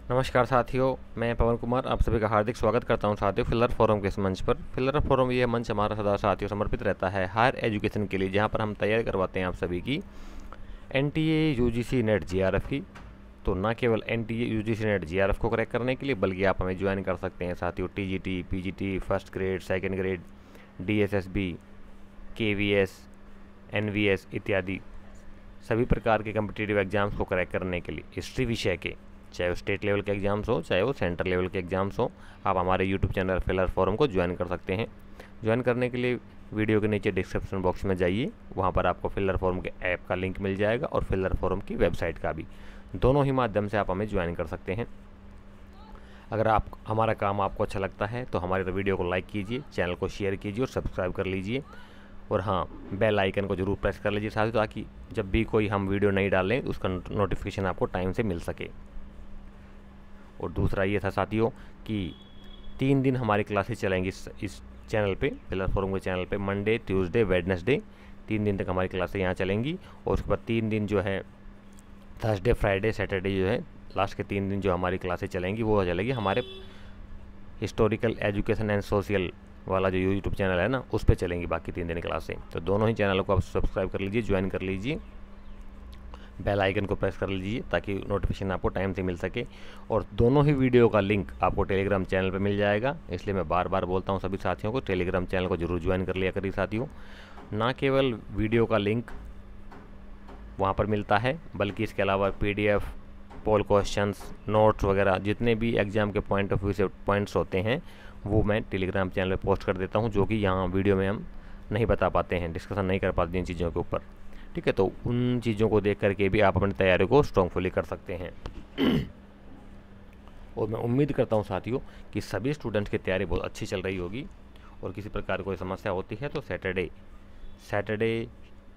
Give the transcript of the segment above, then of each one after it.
नमस्कार साथियों, मैं पवन कुमार आप सभी का हार्दिक स्वागत करता हूं साथियों फिलर फोरम के इस मंच पर। फिलर फोरम ये मंच हमारा सदा साथियों समर्पित रहता है हायर एजुकेशन के लिए, जहां पर हम तैयारी करवाते हैं आप सभी की एनटीए यूजीसी नेट जीआरएफ की। तो ना केवल एनटीए यूजीसी नेट जीआरएफ को क्रैक करने के लिए, बल्कि आप हमें ज्वाइन कर सकते हैं साथियों TGT, PGT, first grade, second grade, DSSB, KVS, NVS इत्यादि सभी प्रकार के कम्पिटिटिव एग्जाम्स को क्रैक करने के लिए हिस्ट्री विषय के, चाहे वो स्टेट लेवल के एग्जाम्स हो चाहे वो सेंटर लेवल के एग्जाम्स हो, आप हमारे यूट्यूब चैनल फिलर फोरम को ज्वाइन कर सकते हैं। ज्वाइन करने के लिए वीडियो के नीचे डिस्क्रिप्शन बॉक्स में जाइए, वहाँ पर आपको फिलर फोरम के ऐप का लिंक मिल जाएगा और फिलर फोरम की वेबसाइट का भी। दोनों ही माध्यम से आप हमें ज्वाइन कर सकते हैं। अगर आप हमारा काम आपको अच्छा लगता है तो हमारे वीडियो को लाइक कीजिए, चैनल को शेयर कीजिए और सब्सक्राइब कर लीजिए। और हाँ, बेल आइकन को जरूर प्रेस कर लीजिए साथियों, ताकि जब भी कोई हम वीडियो नहीं डालें उसका नोटिफिकेशन आपको टाइम से मिल सके। और दूसरा ये था साथियों कि 3 दिन हमारी क्लासेस चलेंगी इस चैनल पे, फिलर फोरम के चैनल पे। मंडे, ट्यूसडे, वेडनेसडे 3 दिन तक हमारी क्लासेस यहाँ चलेंगी। और उसके बाद 3 दिन जो है थर्सडे, फ्राइडे, सैटरडे जो है लास्ट के 3 दिन जो हमारी क्लासेस चलेंगी वो चलेगी हमारे हिस्टोरिकल एजुकेशन एंड सोशल वाला जो यूट्यूब चैनल है ना, उस पर चलेंगी बाकी 3 दिन क्लासें। तो दोनों ही चैनलों को आप सब्सक्राइब कर लीजिए, ज्वाइन कर लीजिए, बेल आइकन को प्रेस कर लीजिए ताकि नोटिफिकेशन आपको टाइम से मिल सके। और दोनों ही वीडियो का लिंक आपको टेलीग्राम चैनल पर मिल जाएगा, इसलिए मैं बार बार बोलता हूँ सभी साथियों को टेलीग्राम चैनल को जरूर ज्वाइन कर लिया करिए साथियों। ना केवल वीडियो का लिंक वहाँ पर मिलता है, बल्कि इसके अलावा पीडीएफ, पोल क्वेश्चंस, नोट्स वगैरह जितने भी एग्जाम के पॉइंट ऑफ व्यू से पॉइंट्स होते हैं वो मैं टेलीग्राम चैनल पे पोस्ट कर देता हूँ, जो कि यहाँ वीडियो में हम नहीं बता पाते हैं, डिस्कशन नहीं कर पाते इन चीज़ों के ऊपर। ठीक है, तो उन चीज़ों को देख करके भी आप अपनी तैयारी को स्ट्रॉन्गफुली कर सकते हैं। और मैं उम्मीद करता हूँ साथियों कि सभी स्टूडेंट्स की तैयारी बहुत अच्छी चल रही होगी। और किसी प्रकार की कोई समस्या होती है तो सैटरडे सैटरडे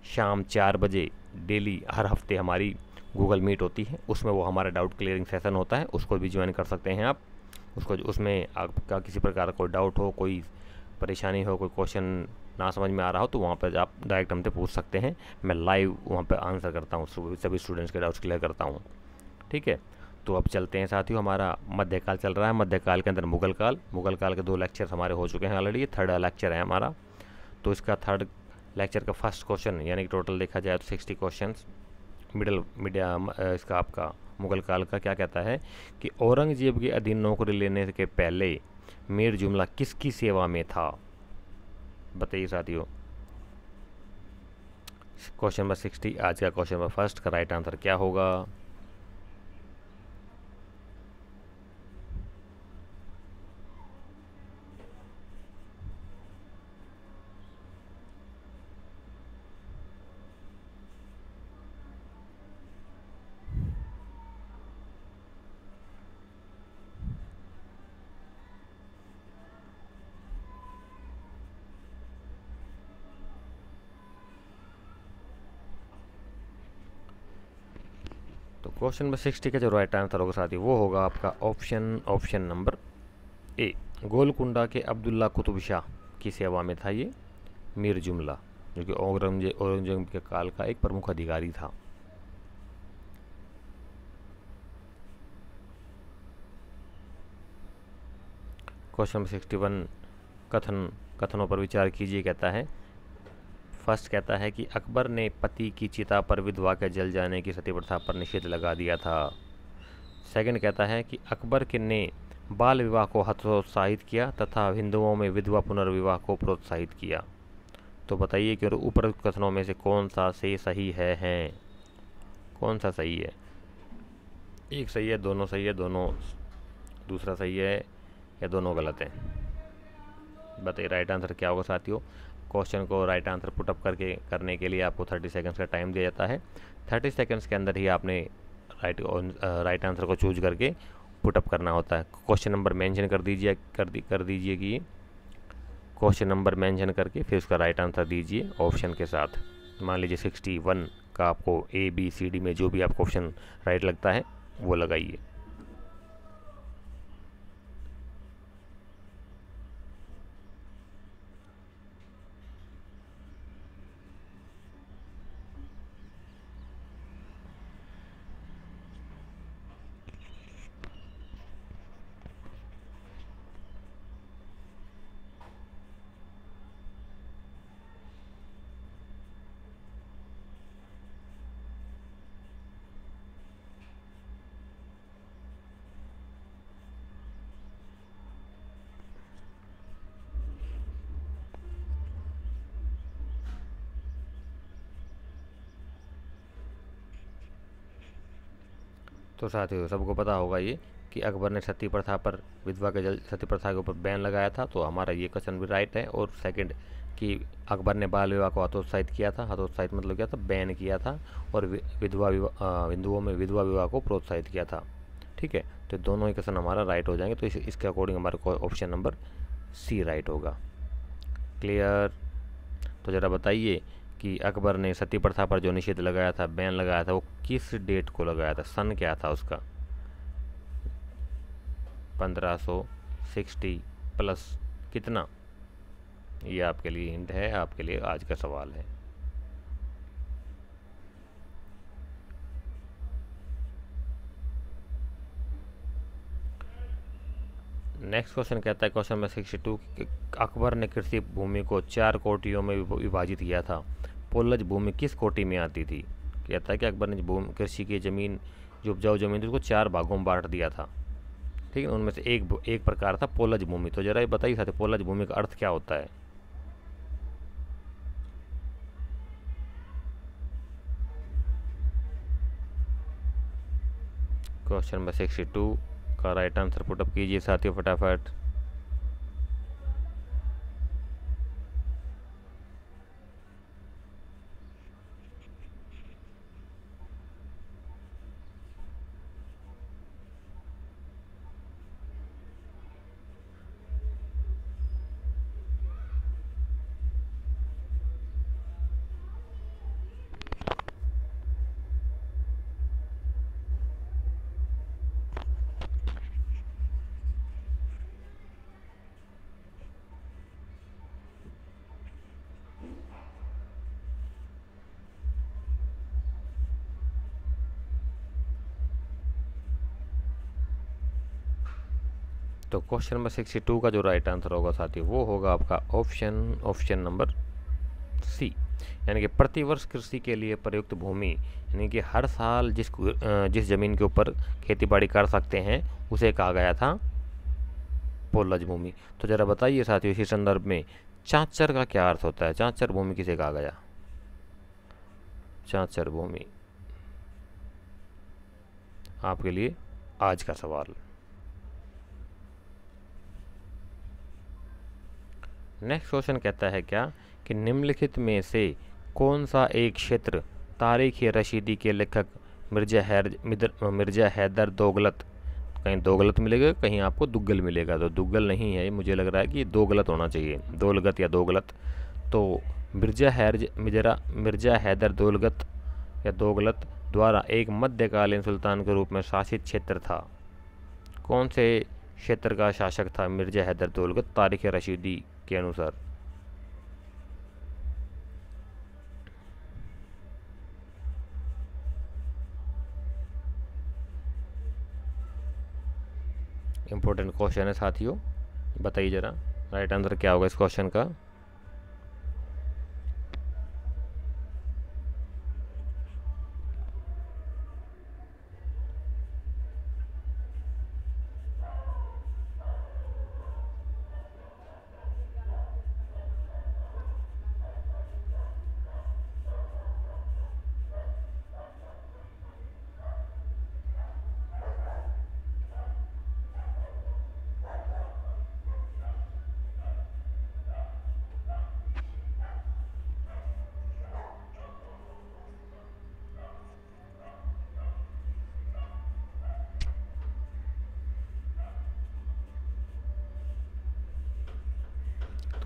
शाम 4 बजे डेली हर हफ्ते हमारी गूगल मीट होती है, उसमें वो हमारा डाउट क्लियरिंग सेशन होता है, उसको भी ज्वाइन कर सकते हैं आप। उसको उसमें आपका किसी प्रकार का कोई डाउट हो, कोई परेशानी हो, कोई क्वेश्चन ना समझ में आ रहा हो तो वहाँ पर आप डायरेक्ट हमसे पूछ सकते हैं। मैं लाइव वहाँ पर आंसर करता हूँ, सभी स्टूडेंट्स के डाउट्स क्लियर करता हूँ। ठीक है, तो अब चलते हैं साथियों। हमारा मध्यकाल चल रहा है, मध्यकाल के अंदर मुगल काल के 2 लेक्चर हमारे हो चुके हैं ऑलरेडी, ये थर्ड लेक्चर है हमारा। तो इसका थर्ड लेक्चर का फर्स्ट क्वेश्चन, यानी कि टोटल देखा जाए तो 60 क्वेश्चन मिडल मीडिया इसका आपका मुगल काल का क्या कहता है कि औरंगजेब के अधीन नौकरी लेने के पहले मीर जुमला किसकी सेवा में था? बताइए साथियों। क्वेश्चन नंबर 60 आज का क्वेश्चन नंबर फर्स्ट का राइट आंसर क्या होगा? तो क्वेश्चन नंबर 60 का जो राइट आंसर होगा साथियों वो होगा आपका ऑप्शन नंबर ए, गोलकुंडा के अब्दुल्ला कुतुब शाह की सेवा में था ये मीर जुमला, जो कि औरंगजेब के काल का एक प्रमुख अधिकारी था। क्वेश्चन नंबर 61 कथनों पर विचार कीजिए कहता है। फर्स्ट कहता है कि अकबर ने पति की चिता पर विधवा के जल जाने की सती प्रथा पर निषेध लगा दिया था। सेकंड कहता है कि अकबर के ने बाल विवाह को हतोत्साहित किया तथा हिंदुओं में विधवा पुनर्विवाह को प्रोत्साहित किया। तो बताइए कि उपरोक्त कथनों में से कौन सा से सही है कौन सा सही है? एक सही है, दोनों सही है, दोनों दूसरा सही है, या दोनों गलत हैं? बताइए राइट आंसर क्या होगा साथियों। क्वेश्चन को राइट आंसर पुटअप करने के लिए आपको 30 सेकंड्स का टाइम दिया जाता है। 30 सेकंड्स के अंदर ही आपने राइट आंसर को चूज करके पुटअप करना होता है। क्वेश्चन नंबर मेंशन कर दीजिए कि क्वेश्चन नंबर मेंशन करके फिर उसका राइट आंसर दीजिए ऑप्शन के साथ। मान लीजिए 61 का आपको ABCD में जो भी आपको ऑप्शन राइट लगता है वो लगाइए। तो साथियों सबको पता होगा ये कि अकबर ने सती प्रथा पर विधवा के जल सती प्रथा के ऊपर बैन लगाया था, तो हमारा ये क्वेश्चन भी राइट है। और सेकंड कि अकबर ने बाल विवाह को हतोत्साहित किया था, हतोत्साहित मतलब क्या था, बैन किया था, और हिंदुओं में विधवा विवाह को प्रोत्साहित किया था। ठीक है, तो दोनों ही क्वेश्चन हमारा राइट हो जाएंगे, तो इसके अकॉर्डिंग हमारा ऑप्शन नंबर सी राइट होगा। क्लियर? तो ज़रा बताइए कि अकबर ने सती प्रथा पर जो निषेध लगाया था, बैन लगाया था, वो किस डेट को लगाया था, सन क्या था उसका? 1560 प्लस कितना? ये आपके लिए हिंट है, आपके लिए आज का सवाल है। नेक्स्ट क्वेश्चन कहता है, क्वेश्चन नंबर 62, अकबर ने कृषि भूमि को 4 कोटियों में विभाजित किया था। पोलज भूमि किस कोटि में आती थी? कहता है कि अकबर ने कृषि की ज़मीन, जो उपजाऊ ज़मीन थी, उसको 4 भागों में बांट दिया था। ठीक है, उनमें से एक प्रकार था पोलज भूमि। तो जरा ये बताइए साथी, पोलज भूमि का अर्थ क्या होता है? क्वेश्चन नंबर 62 का राइट आंसर पुटअप कीजिए साथियों फटाफट। तो क्वेश्चन नंबर 62 का जो राइट आंसर होगा साथियों, वो होगा आपका ऑप्शन नंबर सी, यानी कि प्रतिवर्ष कृषि के लिए प्रयुक्त भूमि, यानी कि हर साल जिस ज़मीन के ऊपर खेती बाड़ी कर सकते हैं उसे कहा गया था पोलज भूमि। तो ज़रा बताइए साथियों इसी संदर्भ में चाँचर का क्या अर्थ होता है? चाँचर भूमि किसे कहा गया? चाँचर भूमि आपके लिए आज का सवाल। नेक्स्ट क्वेश्चन कहता है क्या कि निम्नलिखित में से कौन सा एक क्षेत्र तारीख़ रशीदी के लेखक मिर्ज़ा हैदर दोगलत, कहीं दोगलत मिलेगा, कहीं आपको दुग्गल मिलेगा, तो दुग्गल नहीं है, मुझे लग रहा है कि दोगलत होना चाहिए, दोलगत या दोगलत। तो मिर्ज़ा हैदर दोलगत या दोगलत द्वारा एक मध्यकालीन सुल्तान के रूप में शासित क्षेत्र था। कौन से क्षेत्र का शासक था मिर्ज़ा हैदर दोलगत तारीख़ रशीदी के अनुसार? इम्पोर्टेंट क्वेश्चन है साथियों, बताइए ज़रा राइट आंसर क्या होगा इस क्वेश्चन का?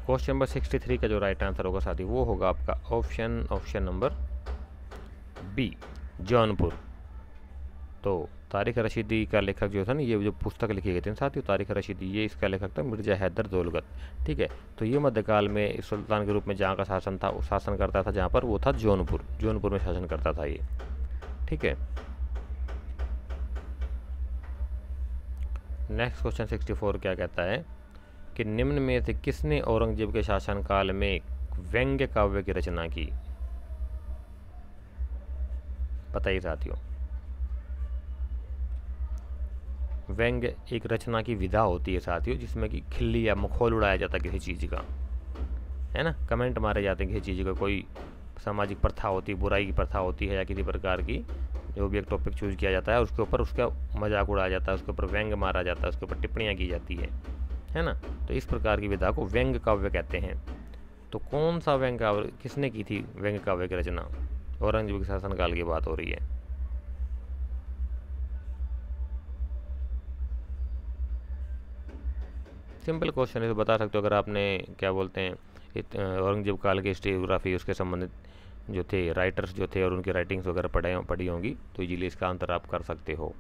क्वेश्चन नंबर 63 का जो राइट आंसर होगा साथी, वो होगा आपका ऑप्शन नंबर बी, जौनपुर। तो तारिक रशीदी का लेखक जो था ना, ये जो पुस्तक लिखी गई थी साथियों तारिक रशीदी, ये इसका लेखक था मिर्ज़ा हैदर दौलत। ठीक है, तो ये मध्यकाल में इस सुल्तान के रूप में जहाँ का शासन था, शासन करता था जहाँ पर, वो था जौनपुर में शासन करता था ये। ठीक है, नेक्स्ट क्वेश्चन 64 क्या कहता है कि निम्न में से किसने औरंगजेब के शासनकाल में व्यंग्य काव्य की रचना की? बताइए साथियों। व्यंग्य एक रचना की विधा होती है साथियों, जिसमें कि खिल्ली या मखौल उड़ाया जाता है किसी चीज़ का, है ना, कमेंट मारे जाते हैं किसी चीज़ का, कोई सामाजिक प्रथा होती है, बुराई की प्रथा होती है, या किसी प्रकार की जो भी एक टॉपिक चूज किया जाता है उसके ऊपर उसका मजाक उड़ाया जाता है, उसके ऊपर व्यंग मारा जाता है, उसके ऊपर टिप्पणियाँ की जाती है ना। तो इस प्रकार की विधा को व्यंग काव्य कहते हैं। तो कौन सा व्यंग काव्य, किसने की थी व्यंग काव्य की रचना? औरंगजेब के शासनकाल की बात हो रही है। सिंपल क्वेश्चन है, तो बता सकते हो अगर आपने क्या बोलते हैं औरंगजेब काल की हिस्ट्रियोग्राफी, उसके संबंधित जो थे राइटर्स जो थे और उनकी राइटिंग्स वगैरह पढ़ी होंगी, तो इजीली इसका आंसर आप कर सकते हो।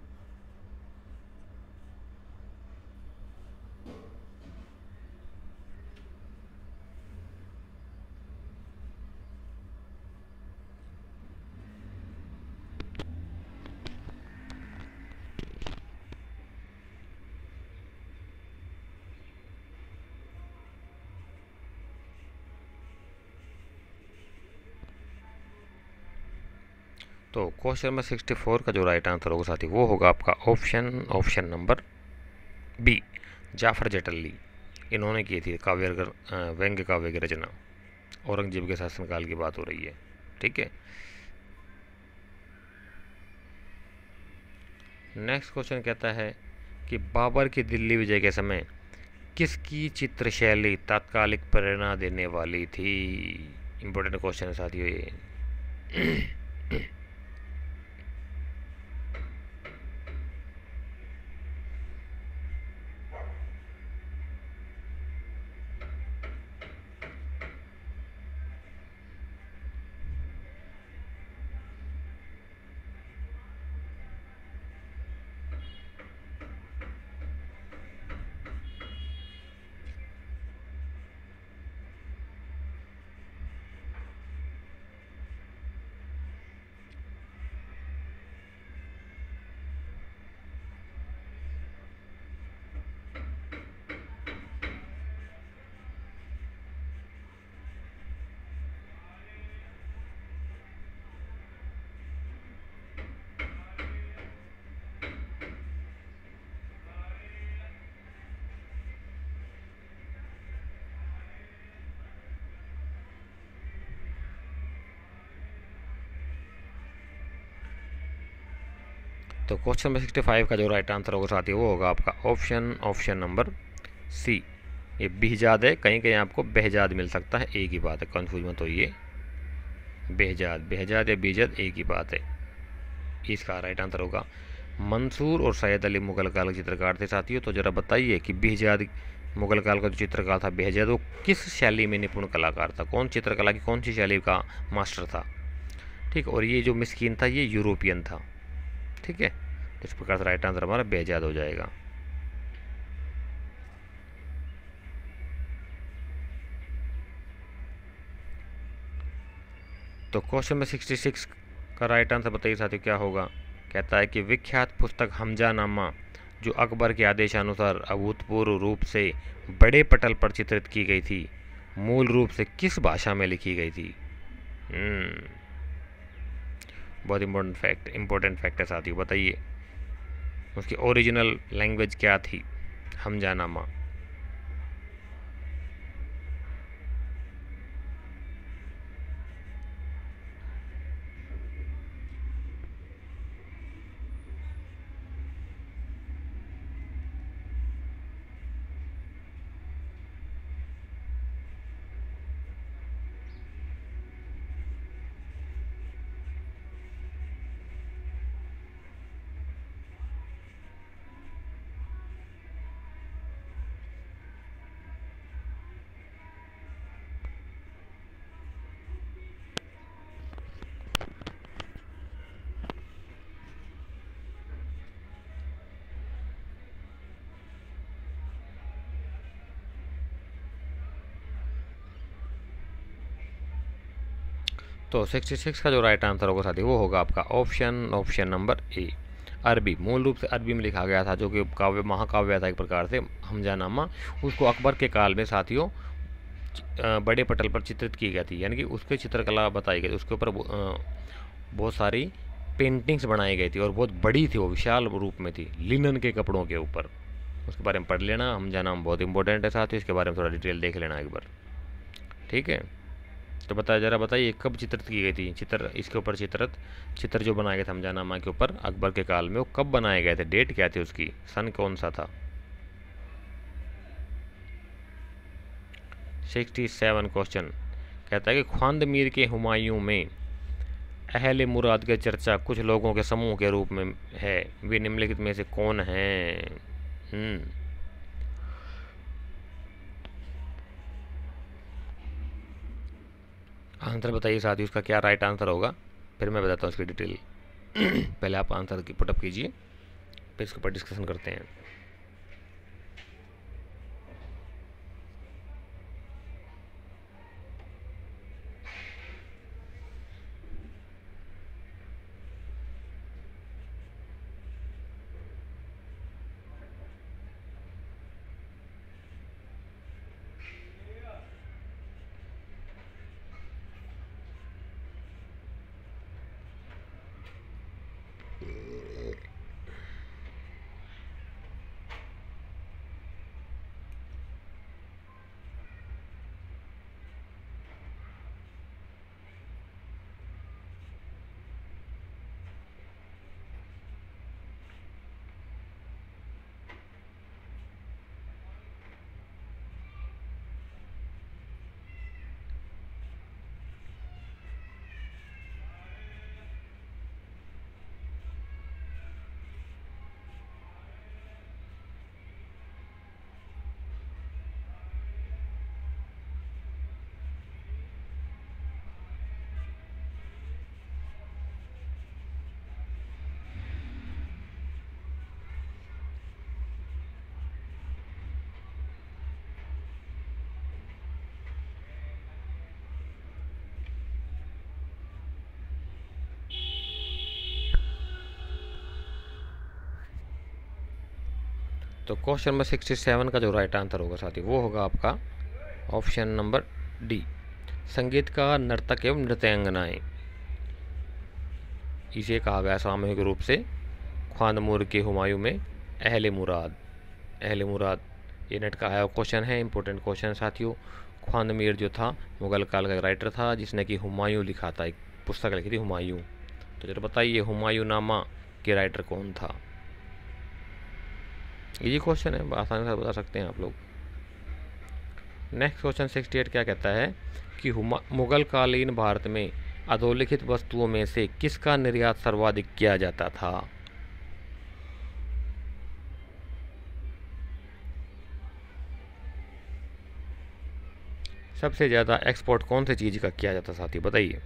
तो क्वेश्चन नंबर 64 का जो राइट आंसर होगा साथी वो होगा आपका ऑप्शन नंबर बी, जाफर जटल्ली। इन्होंने की थी व्यंग्य काव्य की रचना। औरंगजेब के शासनकाल की बात हो रही है, ठीक है। नेक्स्ट क्वेश्चन कहता है कि बाबर की दिल्ली विजय के समय किसकी चित्रशैली तात्कालिक प्रेरणा देने वाली थी? इंपॉर्टेंट क्वेश्चन है साथियों ये। तो क्वेश्चन नंबर 65 का जो राइट आंसर होगा साथी वो होगा आपका ऑप्शन नंबर सी। ये बिहजाद है, कहीं कहीं आपको बेहजाद मिल सकता है, एक ही बात है, कंफ्यूज मत होइए। बेहजाद या बीजद एक ही बात है। इसका राइट आंसर होगा मंसूर और सैयद अली मुगल काल के चित्रकार थे साथियों। तो जरा बताइए कि बेहजाद मुगल काल का जो चित्रकार था बेहजाद, वो किस शैली में निपुण कलाकार था? कौन चित्रकला की कौन सी शैली का मास्टर था? ठीक, और ये जो मिस्कीन था ये यूरोपियन था, ठीक है। तो इस प्रकार से राइट आंसर हमारा बेहजाद हो जाएगा। तो क्वेश्चन में 66 का राइट आंसर बताइए साथियों क्या होगा? कहता है कि विख्यात पुस्तक हमजानामा जो अकबर के आदेशानुसार अभूतपूर्व रूप से बड़े पटल पर चित्रित की गई थी, मूल रूप से किस भाषा में लिखी गई थी? बहुत इंपॉर्टेंट फैक्ट है साथियों, बताइए उसकी ओरिजिनल लैंग्वेज क्या थी हमजानामा? तो 66 का जो राइट आंसर होगा साथी वो होगा आपका ऑप्शन नंबर ए, अरबी। मूल रूप से अरबी में लिखा गया था, जो कि काव्य महाकाव्य था एक प्रकार से हमजानामा। उसको अकबर के काल में साथियों बड़े पटल पर चित्रित की गई थी, यानी कि उसकी चित्रकला बताई गई, उसके ऊपर बहुत सारी पेंटिंग्स बनाई गई थी और बहुत बड़ी थी, वो विशाल रूप में थी, लिनन के कपड़ों के ऊपर। उसके बारे में पढ़ लेना, हमजानामा बहुत इंपॉर्टेंट है साथियों, इसके बारे में थोड़ा डिटेल देख लेना एक बार, ठीक है। तो जरा बताइए कब चित्रित की गई थी? चित्र इसके ऊपर चित्र जो बनाए गए थे हमजानामा के ऊपर अकबर के काल में, वो कब बनाए गए थे? डेट क्या थी उसकी? सन कौन सा था? 67 क्वेश्चन कहता है कि ख्वांद मीर के हुमायूं में अहले मुराद की चर्चा कुछ लोगों के समूह के रूप में है, वे निम्नलिखित में से कौन हैं? आंसर बताइए साथियों, उसका क्या राइट आंसर होगा, फिर मैं बताता हूँ उसकी डिटेल। पहले आप आंसर की पुटअप कीजिए, फिर इसके ऊपर डिस्कशन करते हैं। तो क्वेश्चन नंबर 67 का जो राइट आंसर होगा साथी, वो होगा आपका ऑप्शन नंबर डी, संगीतकार, नर्तक एवं नृत्यांगनाएं। इसे कहा गया सामूहिक रूप से ख्वांद मीर के हुमायूं में अहले मुराद। अहले मुराद ये नेट का आया क्वेश्चन है, इंपॉर्टेंट क्वेश्चन साथियों। ख्वांद मीर जो था मुगल काल का राइटर था, जिसने कि हुमायूं लिखा था, एक पुस्तक लिखी थी हुमायूं। तो जरा बताइए हुमायूं नामा के राइटर कौन था? ये क्वेश्चन है, आसानी से बता सकते हैं आप लोग। नेक्स्ट क्वेश्चन 68 क्या कहता है कि मुगल कालीन भारत में अधोलिखित वस्तुओं में से किसका निर्यात सर्वाधिक किया जाता था? सबसे ज़्यादा एक्सपोर्ट कौन सी चीज़ का किया जाता साथी, बताइए।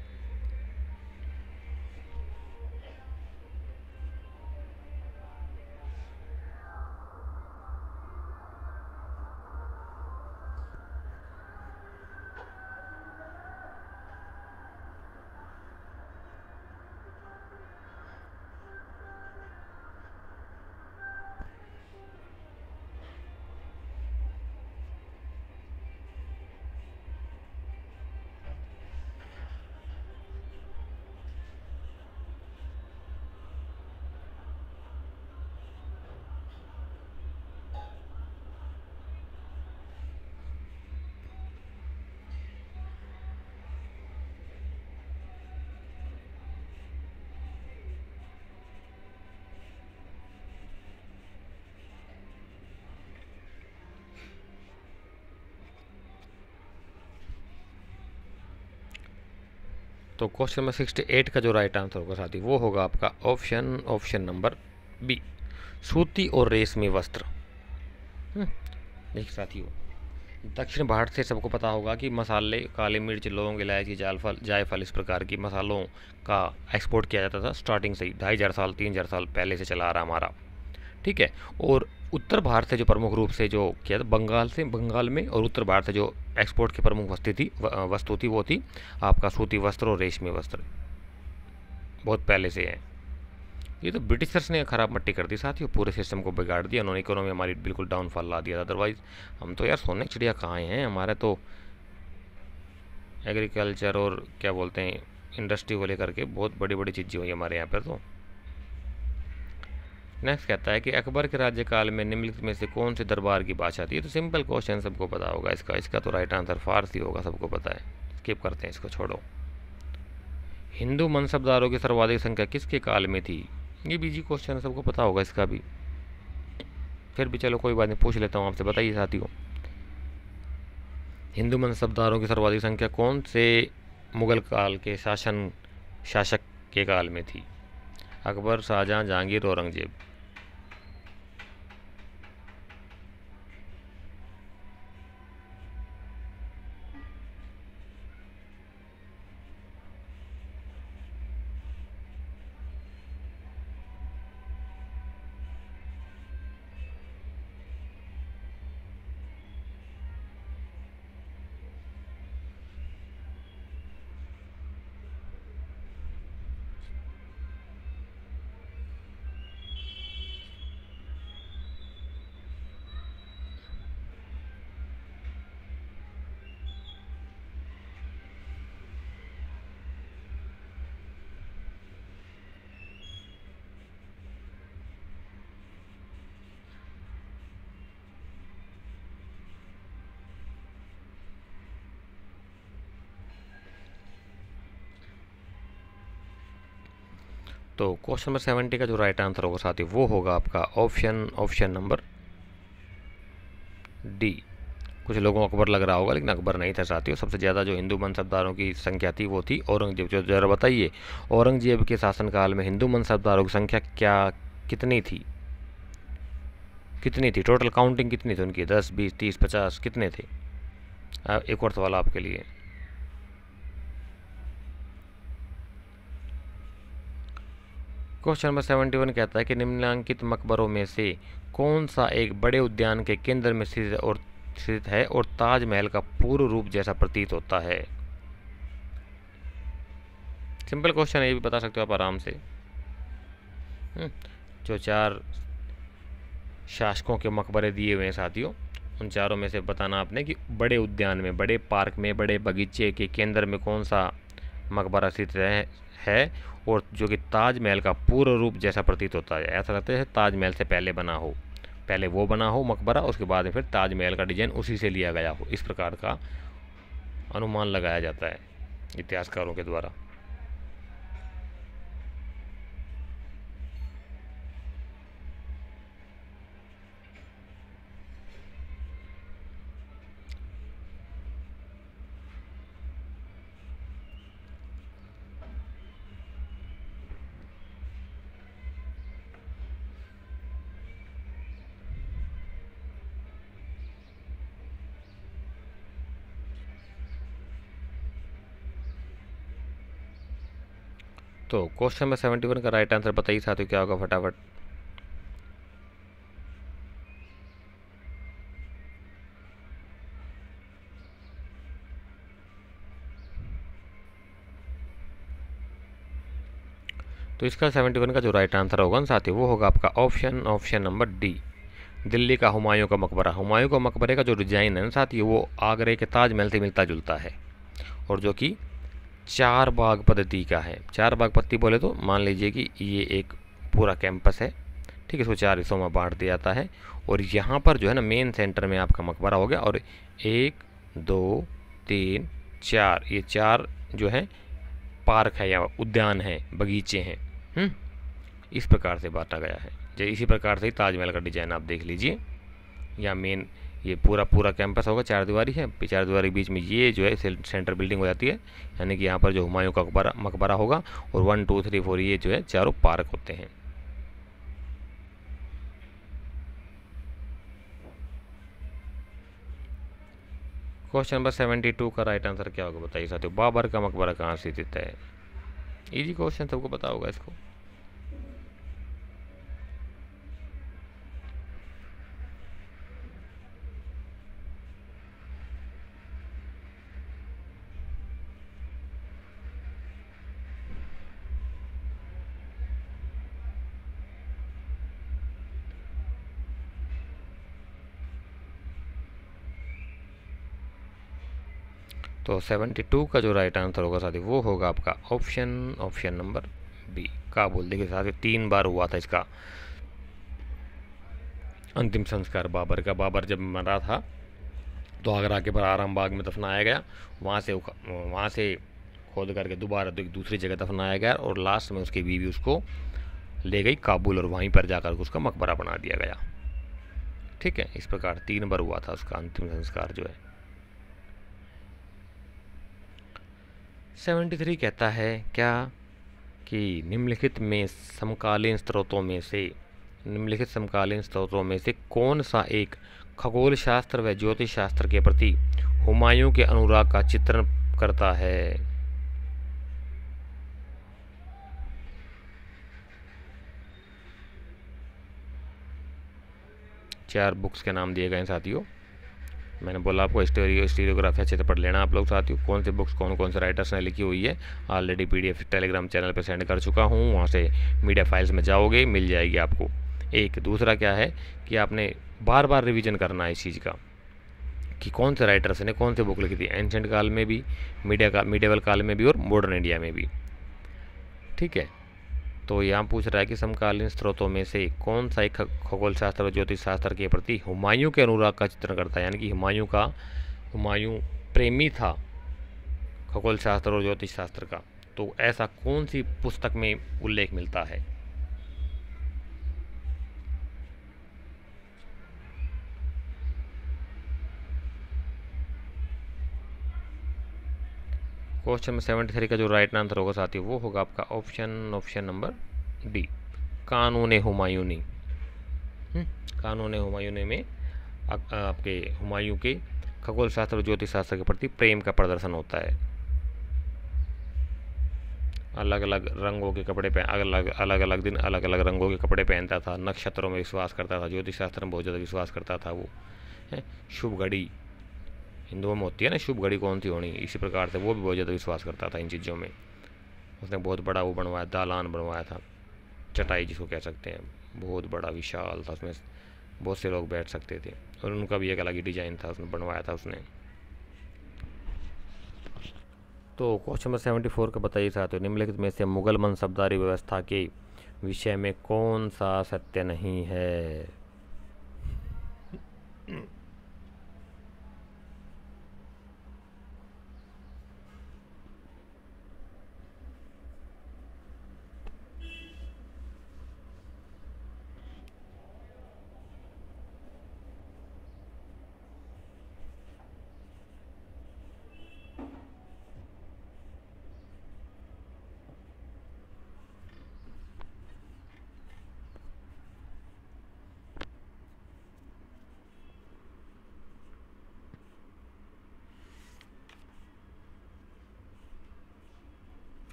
तो क्वेश्चन नंबर 68 का जो राइट आंसर होगा साथी, वो होगा आपका ऑप्शन नंबर बी, सूती और रेशमी वस्त्र। देखिए साथियों, दक्षिण भारत से सबको पता होगा कि मसाले, काली मिर्च, लौंग, इलायची, जायफल इस प्रकार की मसालों का एक्सपोर्ट किया जाता था स्टार्टिंग से ही, 2500 साल 3000 साल पहले से चला आ रहा हमारा, ठीक है। और उत्तर भारत से जो प्रमुख रूप से जो किया था बंगाल में, और उत्तर भारत से जो एक्सपोर्ट की प्रमुख वस्तु थी वो थी आपका सूती वस्त्र और रेशमी वस्त्र, बहुत पहले से है। ये तो ब्रिटिशर्स ने खराब मट्टी कर दी साथियों, पूरे सिस्टम को बिगाड़ दिया उन्होंने, इकोनॉमी हमारी बिल्कुल डाउनफॉल ला दिया। अदरवाइज हम तो यार सोने की चिड़िया कहाँ हैं, हमारे तो एग्रीकल्चर और क्या बोलते हैं इंडस्ट्री को लेकर के बहुत बड़ी बड़ी चीज़ें हुई हमारे यहाँ पर। तो नेक्स्ट कहता है कि अकबर के राज्यकाल में निम्नलिखित में से कौन से दरबार की भाषा थी? तो सिंपल क्वेश्चन, सबको पता होगा इसका तो राइट आंसर फारसी होगा, सबको पता है। स्किप करते हैं, इसको छोड़ो। हिंदू मनसबदारों की सर्वाधिक संख्या किसके काल में थी? ये भी इजी क्वेश्चन है, सबको पता होगा इसका भी, फिर भी चलो कोई बात नहीं, पूछ लेता हूँ आपसे। बताइए साथियों, हिंदू मनसबदारों की सर्वाधिक संख्या कौन से मुगल काल के शासक के काल में थी? अकबर, शाहजहां, जहांगीर, औरंगजेब। तो क्वेश्चन नंबर 70 का जो राइट आंसर होगा साथियों वो होगा आपका ऑप्शन नंबर डी। कुछ लोगों को अकबर लग रहा होगा, लेकिन अकबर नहीं था साथियों। सबसे ज़्यादा जो हिंदू मनसबदारों की संख्या थी वो थी औरंगजेब। जो जरा बताइए, औरंगजेब के शासनकाल में हिंदू मनसबदारों की संख्या कितनी थी? टोटल काउंटिंग कितनी थी उनकी? 10, 20, 30, 50 कितने थे? एक और सवाल आपके लिए। क्वेश्चन नंबर 71 कहता है कि निम्नलिखित मकबरों में से कौन सा एक बड़े उद्यान के केंद्र में स्थित है और ताजमहल का पूर्ण रूप जैसा प्रतीत होता है? सिंपल क्वेश्चन है, ये भी बता सकते हो आप आराम से। जो 4 शासकों के मकबरे दिए हुए हैं साथियों, उन चारों में से बताना आपने कि बड़े उद्यान में, बड़े पार्क में, बड़े बगीचे के केंद्र में कौन सा मकबरा स्थित है और जो कि ताजमहल का पूर्ण रूप जैसा प्रतीत होता है। ऐसा लगता है ताजमहल से पहले बना हो, पहले वो बना हो मकबरा, उसके बाद फिर ताजमहल का डिजाइन उसी से लिया गया हो। इस प्रकार का अनुमान लगाया जाता है इतिहासकारों के द्वारा। तो क्वेश्चन नंबर 71 का राइट आंसर बताइए साथियों, क्या होगा फटाफट। तो इसका 71 का जो राइट आंसर होगा ना साथियों वो होगा आपका ऑप्शन नंबर डी, दिल्ली का हुमायूं का मकबरा। हुमायूं का मकबरे का जो डिजाइन है ना साथियों वो आगरे के ताजमहल से मिलता जुलता है और जो कि 4 बाग पद्धति का है। 4 बाग पद्धति बोले तो मान लीजिए कि ये एक पूरा कैंपस है, ठीक है, इसको 4 हिस्सों में बांट दिया जाता है और यहाँ पर जो है ना मेन सेंटर में आपका मकबरा हो गया और 1, 2, 3, 4 ये 4 जो है पार्क है या उद्यान है, बगीचे हैं। इस प्रकार से बांटा गया है। जो इसी प्रकार से ही ताजमहल का डिजाइन आप देख लीजिए, या मेन ये पूरा कैंपस होगा, 4 दीवारी है, 4 दीवारी के बीच में ये जो है सेंटर बिल्डिंग हो जाती है, यानी कि यहाँ पर जो हुमायूं का मकबरा होगा और 1, 2, 3, 4 ये जो है चारों पार्क होते हैं। क्वेश्चन नंबर 72 का राइट आंसर क्या होगा बताइए साथियों, बाबर का मकबरा कहाँ स्थित है? इजी क्वेश्चन, सबको पता होगा इसको। तो 72 का जो राइट आंसर होगा साथियों वो होगा आपका ऑप्शन नंबर बी, काबुल। देखिए साथियों 3 बार हुआ था इसका अंतिम संस्कार बाबर का। बाबर जब मरा था तो आगरा के पर आराम बाग में दफनाया गया। वहाँ से खोद करके दोबारा एक दूसरी जगह दफनाया गया और लास्ट में उसकी बीवी उसको ले गई काबुल और वहीं पर जाकर उसका मकबरा बना दिया गया। ठीक है, इस प्रकार 3 बार हुआ था उसका अंतिम संस्कार जो है। 73 कहता है क्या कि निम्नलिखित समकालीन स्रोतों में से कौन सा एक खगोल शास्त्र व ज्योतिष शास्त्र के प्रति हुमायूं के अनुराग का चित्रण करता है। चार बुक्स के नाम दिए गए हैं साथियों। मैंने बोला आपको हिस्टोरियोग्राफी अच्छे से पढ़ लेना आप लोग साथियों। कौन से बुक्स कौन से राइटर्स ने लिखी हुई है ऑलरेडी PDF टेलीग्राम चैनल पर सेंड कर चुका हूँ। वहाँ से मीडिया फाइल्स में जाओगे मिल जाएगी आपको। एक दूसरा क्या है कि आपने बार बार रिवीजन करना है इस चीज़ का कि कौन से राइटर्स ने कौन सी बुक लिखी थी, एंशेंट काल में भी, मीडिएवल काल में भी और मॉडर्न इंडिया में भी। ठीक है, तो यहाँ पूछ रहा है कि समकालीन स्रोतों में से कौन सा एक खगोल शास्त्र और ज्योतिष शास्त्र के प्रति हुमायूं के अनुराग का चित्रण करता है, यानी कि हुमायूं प्रेमी था खगोल शास्त्र और ज्योतिष शास्त्र का। तो ऐसा कौन सी पुस्तक में उल्लेख मिलता है। क्वेश्चन में 73 का जो राइट आंसर होगा साथियों वो होगा आपका ऑप्शन नंबर डी, कानून हुमायूनी। कानून हुमायूनी में आपके हुमायूं के खगोल शास्त्र और ज्योतिष शास्त्र के प्रति प्रेम का प्रदर्शन होता है। अलग अलग रंगों के कपड़े अलग अलग दिन अलग अलग रंगों के कपड़े पहनता था, नक्षत्रों में विश्वास करता था, ज्योतिष शास्त्र में बहुत ज़्यादा विश्वास करता था वो है। शुभ घड़ी हिंदुओं में होती है ना, शुभ घड़ी कौन सी होनी, इसी प्रकार से वो भी बहुत ज़्यादा विश्वास करता था इन चीज़ों में। उसने बहुत बड़ा वो बनवाया, दालान बनवाया था, चटाई जिसको कह सकते हैं, बहुत बड़ा विशाल था, उसमें बहुत से लोग बैठ सकते थे और उनका भी एक अलग ही डिजाइन था, उसने बनवाया था उसने। तो क्वेश्चन नंबर 74 का बताइए साथियों, निम्नलिखित में से मुगल मनसबदारी व्यवस्था के विषय में कौन सा सत्य नहीं है।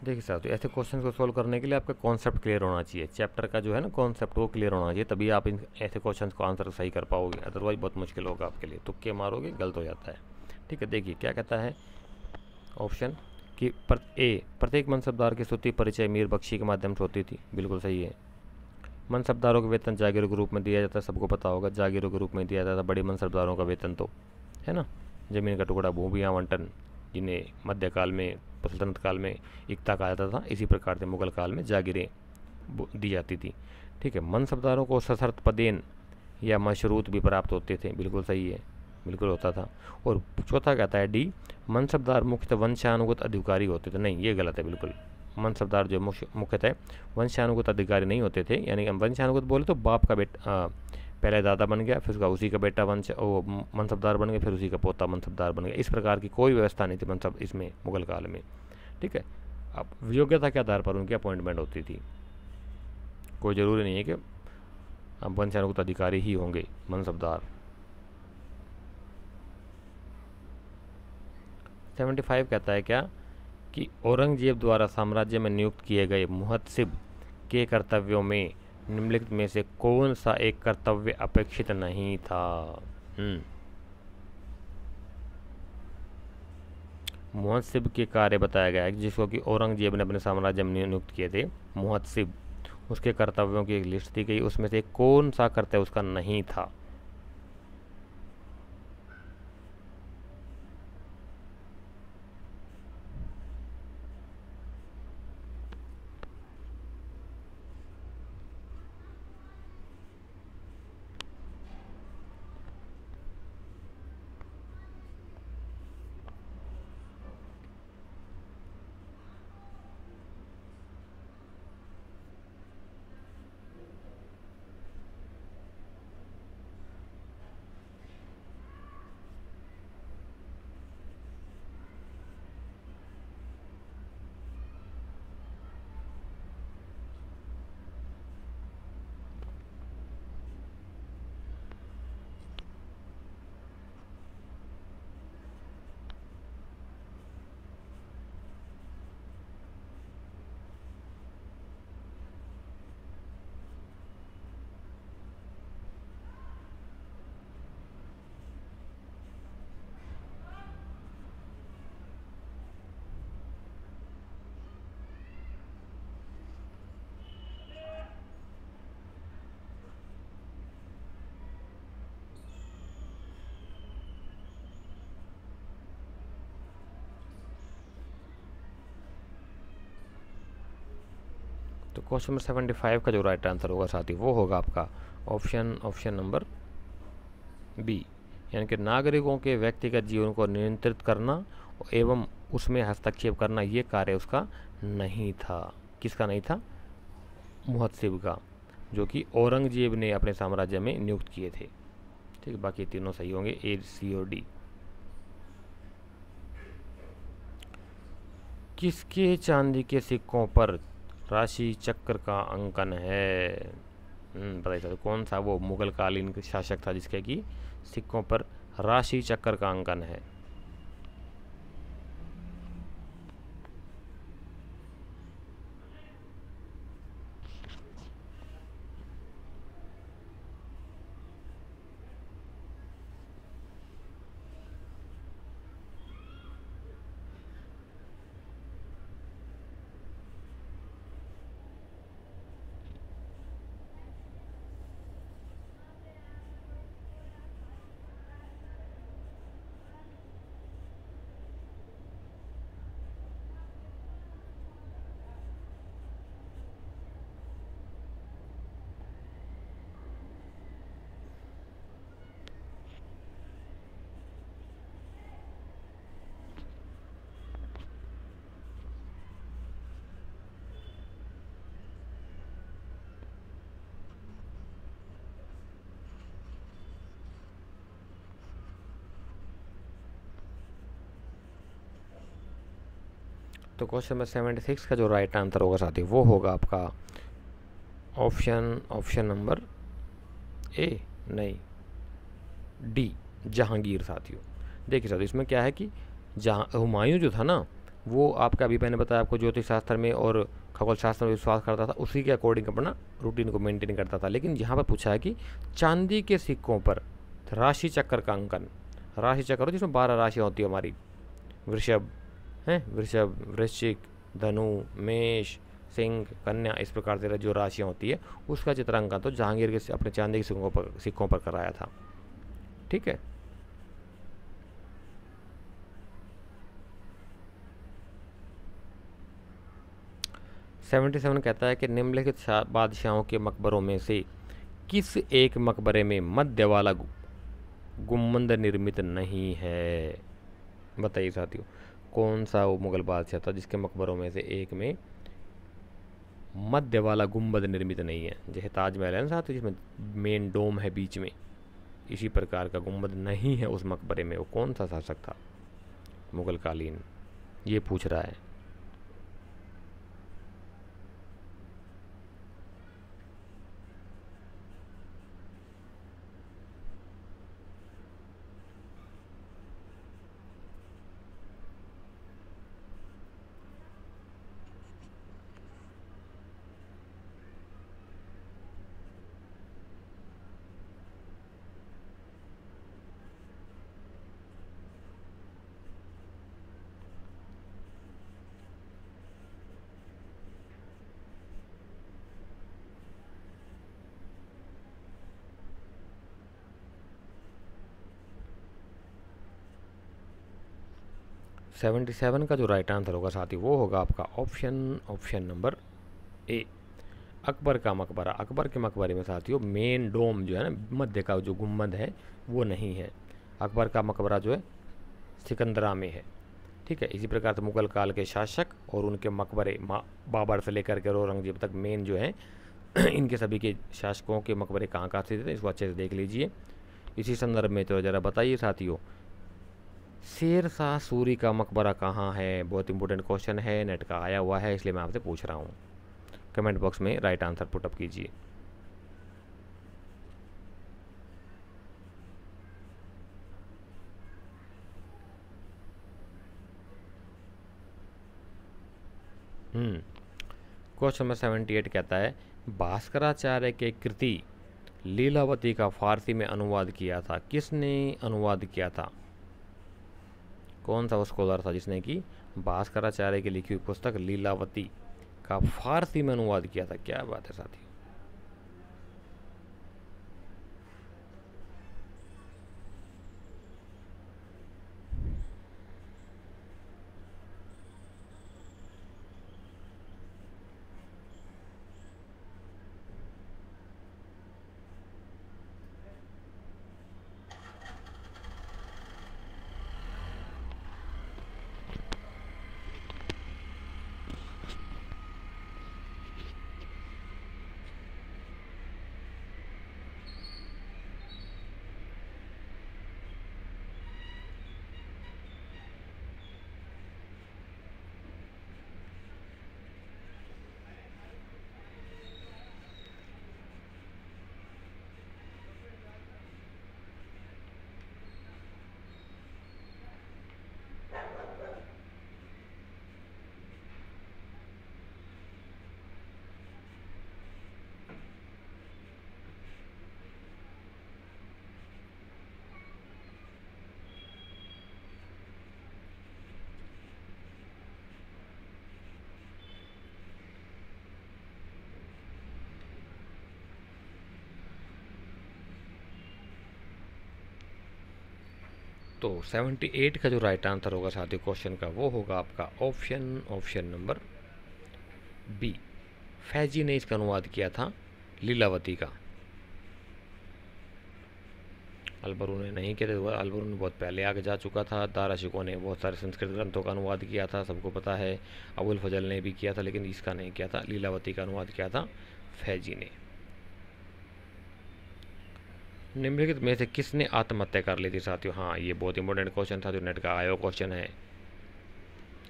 देखिए साथियों, ऐसे क्वेश्चन को सोल्व करने के लिए आपका कॉन्सेप्ट क्लियर होना चाहिए, चैप्टर का जो है ना कॉन्सेप्ट वो क्लियर होना चाहिए, तभी आप इन ऐसे क्वेश्चन को आंसर सही कर पाओगे, अदरवाइज बहुत मुश्किल होगा आपके लिए, तुक्के मारोगे गलत हो जाता है। ठीक है, देखिए क्या कहता है ऑप्शन कि प्रत्येक मनसबदार की स्तुति परिचय मीर बख्शी के माध्यम से होती थी, बिल्कुल सही है। मनसबदारों का वेतन जागीरों के रूप में दिया जाता है, सबको पता होगा जागीरों के रूप में दिया जाता था बड़े मनसबदारों का वेतन, तो है ना, ज़मीन का टुकड़ा, भूमि आवंटन, जिन्हें मध्यकाल में सल्तनत काल में इक्ता कहा जाता था, इसी प्रकार से मुगल काल में जागीरें दी जाती थी। ठीक है, मनसबदारों को सशर्त पदेन या मशरूत भी प्राप्त होते थे, बिल्कुल सही है, बिल्कुल होता था। और चौथा कहता है डी, मनसबदार मुख्यतः वंशानुगत अधिकारी होते थे, नहीं ये गलत है बिल्कुल। मनसबदार जो मुख्यतः वंशानुगत अधिकारी नहीं होते थे, यानी हम वंशानुगत बोले तो बाप का बेटा पहले दादा बन गया, फिर उसका उसी का बेटा मनसबदार बन गया, फिर उसी का पोता मनसबदार बन गया, इस प्रकार की कोई व्यवस्था नहीं थी मनसब इसमें मुगल काल में। ठीक है, अब योग्यता के आधार पर उनकी अपॉइंटमेंट होती थी, कोई ज़रूरी नहीं है कि अब वंशानुगत अधिकारी ही होंगे मनसबदार। 75 कहता है क्या कि औरंगजेब द्वारा साम्राज्य में नियुक्त किए गए मुहत्सिब के कर्तव्यों में निम्नलिखित में से कौन सा एक कर्तव्य अपेक्षित नहीं था। मुहत्सिब के कार्य बताया गया है जिसको कि औरंगजेब ने अपने साम्राज्य में नियुक्त किए थे। मुहत्सिब, उसके कर्तव्यों की एक लिस्ट दी गई, उसमें से कौन सा कर्तव्य उसका नहीं था? तो क्वेश्चन नंबर 75 का जो राइट आंसर होगा साथी वो होगा आपका ऑप्शन नंबर बी, यानी कि नागरिकों के व्यक्तिगत जीवन को नियंत्रित करना एवं उसमें हस्तक्षेप करना ये कार्य उसका नहीं था। किसका नहीं था? मुहत्सिब का, जो कि औरंगजेब ने अपने साम्राज्य में नियुक्त किए थे। ठीक, बाकी तीनों सही होंगे, ए, सी और डी। किसके चांदी के सिक्कों पर राशि चक्र का अंकन है? बताइए सर, कौन सा वो मुगल कालीन शासक था जिसके कि सिक्कों पर राशि चक्र का अंकन है? तो क्वेश्चन नंबर 76 का जो राइट आंसर होगा साथी वो होगा आपका ऑप्शन नंबर ए, नहीं, डी, जहांगीर साथियों। देखिए साथियों, इसमें क्या है कि जहाँ हुमायूं जो था ना, वो आपका अभी मैंने बताया आपको ज्योतिष शास्त्र में और खगोल शास्त्र में विश्वास करता था, उसी के अकॉर्डिंग अपना रूटीन को मेंटेन करता था। लेकिन यहाँ पर पूछा है कि चांदी के सिक्कों पर राशि चक्र का अंकन, राशि चक्र जिसमें 12 राशियाँ होती है हमारी, वृषभ है, वृषभ, वृश्चिक, धनु, मेष, सिंह, कन्या, इस प्रकार से जो राशियाँ होती है उसका चित्रांकन तो जहांगीर के अपने चांदी के सिक्कों पर कराया था। ठीक है। सेवेंटी सेवन कहता है कि निम्नलिखित बादशाहों के मकबरों में से किस एक मकबरे में मध्य वाला गुम्बद निर्मित नहीं है? बताइए साथियों, कौन सा वो मुगल बादशाह था जिसके मकबरों में से एक में मध्य वाला गुम्बद निर्मित नहीं है? जैसे ताजमहल है ना साथियों, जिसमें मेन डोम है बीच में, इसी प्रकार का गुम्बद नहीं है उस मकबरे में। वो कौन सा शासक था मुगल कालीन, ये पूछ रहा है। 77 का जो राइट आंसर होगा साथी वो होगा आपका ऑप्शन नंबर ए, अकबर का मकबरा। अकबर के मकबरे में साथियों मेन डोम जो है ना, मध्य का जो गुम्बद है वो नहीं है। अकबर का मकबरा जो है सिकंदरा में है। ठीक है, इसी प्रकार से मुगल काल के शासक और उनके मकबरे बाबर से लेकर के औरंगजेब तक मेन जो है इनके सभी के शासकों के मकबरे कहाँ कहाँ स्थित थे, इसको अच्छे से देख लीजिए। इसी संदर्भ में तो ज़रा बताइए साथियों, शेर शाह सूरी का मकबरा कहाँ है? बहुत इंपॉर्टेंट क्वेश्चन है, नेट का आया हुआ है, इसलिए मैं आपसे पूछ रहा हूँ। कमेंट बॉक्स में राइट आंसर पुटअप कीजिए। क्वेश्चन नंबर 78 कहता है, भास्कराचार्य के कृति लीलावती का फारसी में अनुवाद किया था। किसने अनुवाद किया था? कौन सा वो स्कॉलर था जिसने कि भास्कराचार्य की लिखी हुई पुस्तक लीलावती का फारसी में अनुवाद किया था? क्या बात है साथी। तो 78 का जो राइट आंसर होगा साथियों क्वेश्चन का वो होगा आपका ऑप्शन नंबर बी, फैजी ने इसका अनुवाद किया था लीलावती का। अलबरून ने नहीं किया था, अलबरून बहुत पहले आगे जा चुका था। दारा शिकोह ने बहुत सारे संस्कृत ग्रंथों का अनुवाद किया था, सबको पता है। अबुल फजल ने भी किया था, लेकिन इसका नहीं किया था, लीलावती का अनुवाद किया था फैजी ने। निम्नलिखित में से किसने आत्महत्या कर ली थी साथियों? हाँ, ये बहुत इंपॉर्टेंट क्वेश्चन था जो नेट का आया हुआ क्वेश्चन है